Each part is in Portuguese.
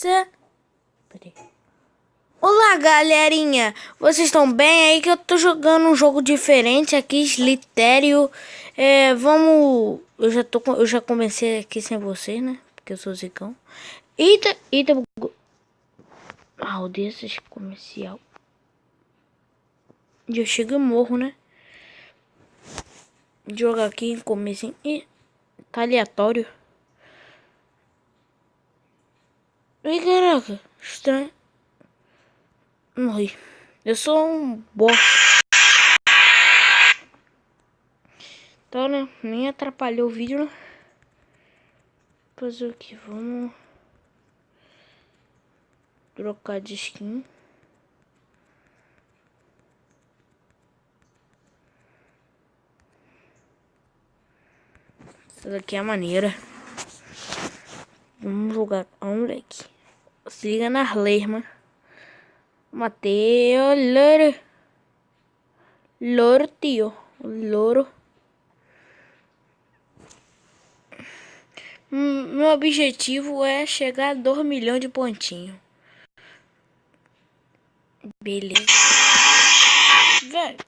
Peraí. Olá, galerinha! Vocês estão bem aí? Que eu tô jogando um jogo diferente aqui, Slitério. Vamos... Eu já comecei aqui sem vocês, né? Porque eu sou zicão. Eita! Desses comercial. E eu chego e morro, né? Jogar aqui em começo. Ih, tá aleatório. Ih, caraca. Estranho. Morri. Eu sou um bosta. Então, né? Nem atrapalhou o vídeo, né? Fazer o que? Vamos trocar de skin. Essa daqui é a maneira. Vamos jogar. Ó, moleque. Se liga nas lermas. Matei o louro. Louro, tio. Louro. Meu objetivo é chegar a 2 milhões de pontinhos. Beleza. Velho.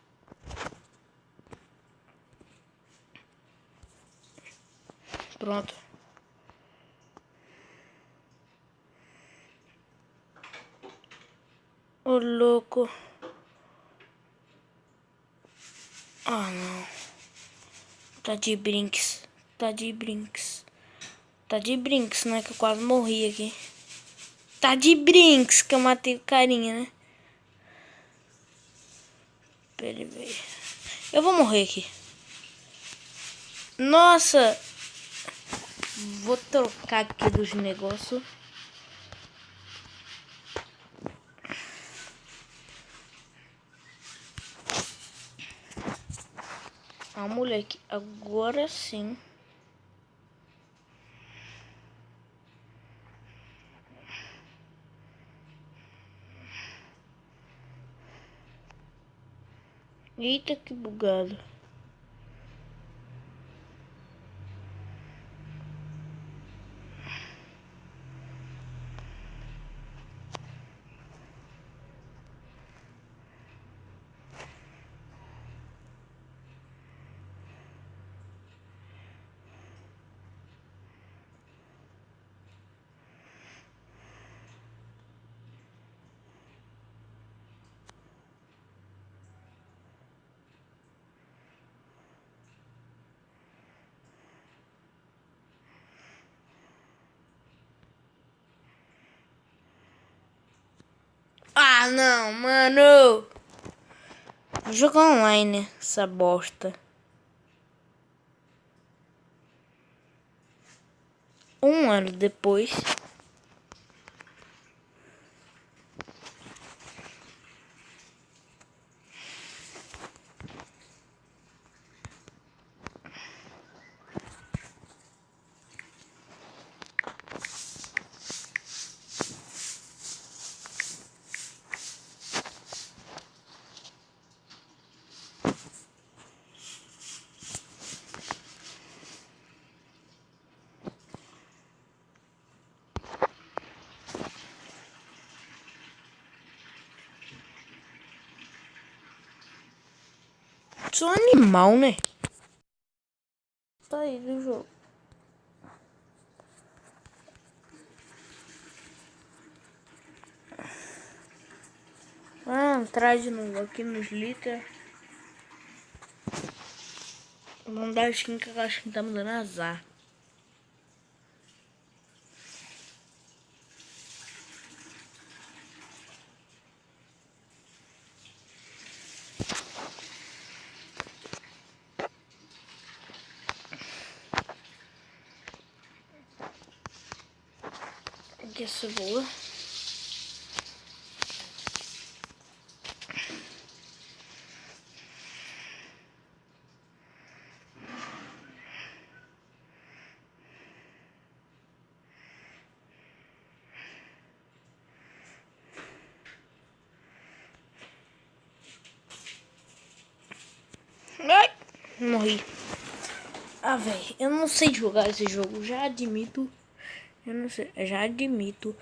Pronto. Ô, louco. Ah, não. Tá de brinks. Tá de brinks. Tá de brinks, né? Que eu quase morri aqui. Tá de brinks que eu matei o carinha, né? Pera aí. Eu vou morrer aqui. Nossa. Vou trocar aqui dos negócios. Ah, moleque. Agora sim. Eita, que bugado. Ah, não, mano. Vou jogar online essa bosta. Um ano depois. Sou animal, né? Tá aí do jogo. Ah, entrar de novo aqui nos Slither. Vamos dar a skin que eu acho que tá me dando azar. Aqui é cebola. Ai, morri. Ah, velho, eu não sei jogar esse jogo, já admito. Eu não sei, já admito.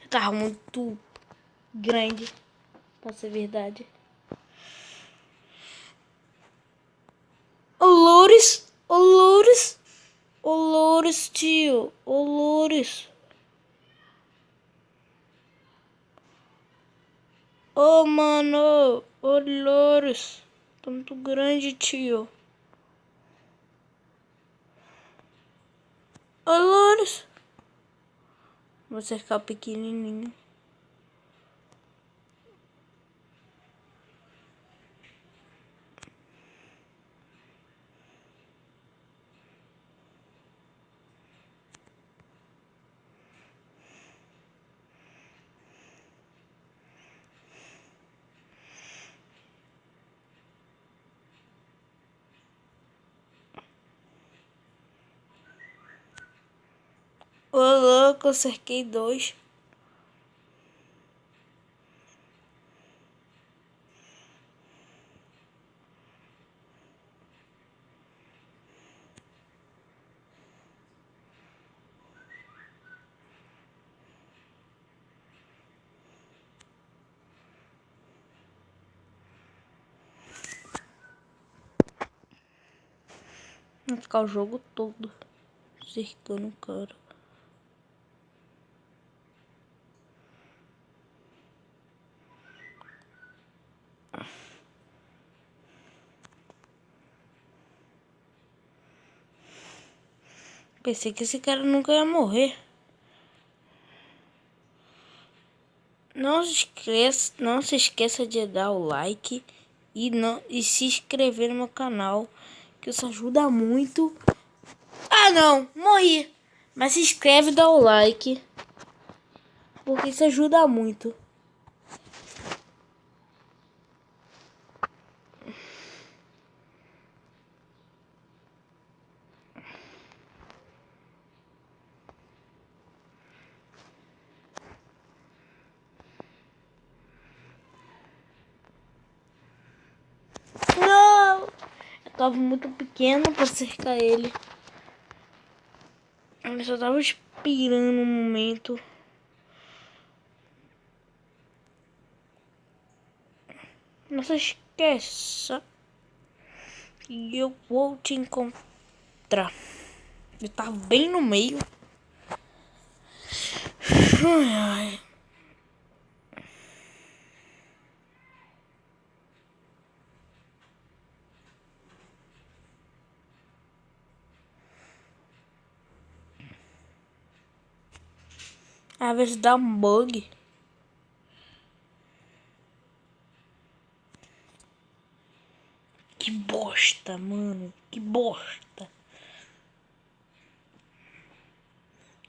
Eu tava muito grande, pra ser verdade. Olores, olores, olores, tio, olores. Oh, mano, olores. Tá muito grande, tio. Olores. Vou cercar pequenininho. Ô, louco, eu cerquei 2. Vou ficar o jogo todo cercando o cara. Pensei que esse cara nunca ia morrer. Não se esqueça de dar o like e se inscrever no meu canal, que isso ajuda muito. Ah, não, morri. Mas se inscreve e dá o like, porque isso ajuda muito. Não! Eu tava muito pequeno pra cercar ele. Eu só tava esperando um momento. Não se esqueça que eu vou te encontrar. Eu tava bem no meio. Ai, ai. Às vezes dá um bug. Que bosta, mano. Que bosta.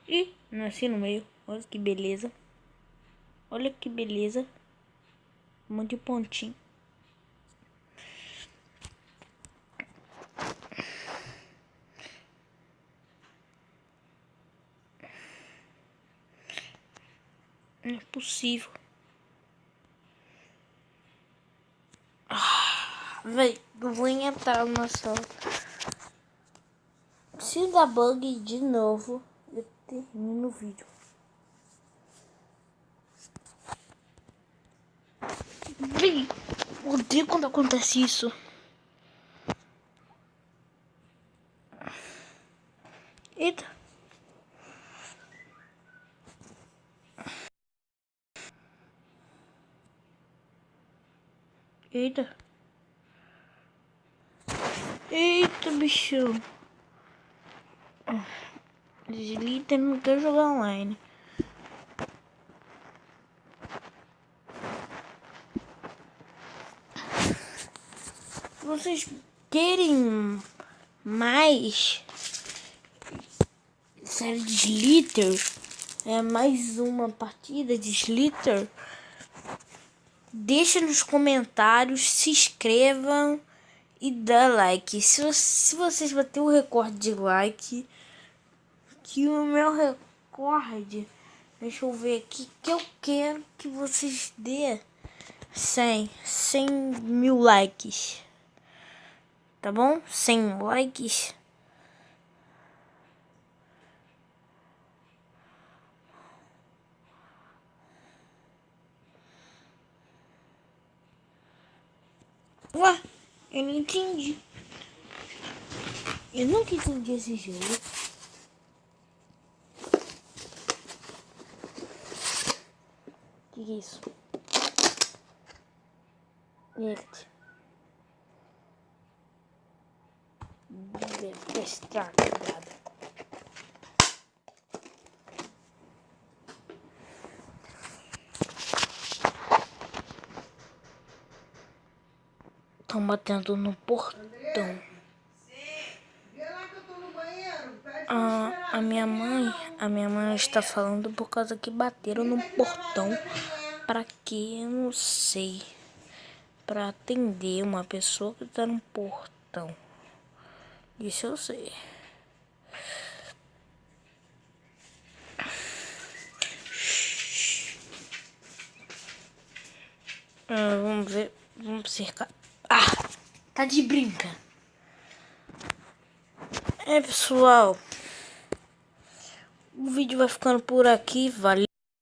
Ih, nasci no meio. Olha que beleza. Olha que beleza. Um monte de pontinho. Não é possível. Véi, eu vou entrar na sala. Se dá bug de novo, eu termino o vídeo. Véi, odeio quando acontece isso. Eita. Eita. Eita, bichão. Slither não quer jogar online. Vocês querem mais série de Slither? É mais uma partida de Slither? Deixa nos comentários, se inscrevam e dá like. Se vocês bater o recorde de like, que o meu Discord. Deixa eu ver aqui que eu quero que vocês dê 100 mil likes. Tá bom? 100 likes. Ué, eu não entendi. Eu nunca entendi esse jogo. Que é isso? Gente. Deve estar quebrado. Estão batendo no portão. A minha mãe está falando por causa que bateram no portão. Pra quê? Eu não sei. Pra atender uma pessoa que tá no portão. Isso eu sei. Vamos ver. Vamos cercar. Ah! Tá de brinca. Pessoal. O vídeo vai ficando por aqui. Valeu.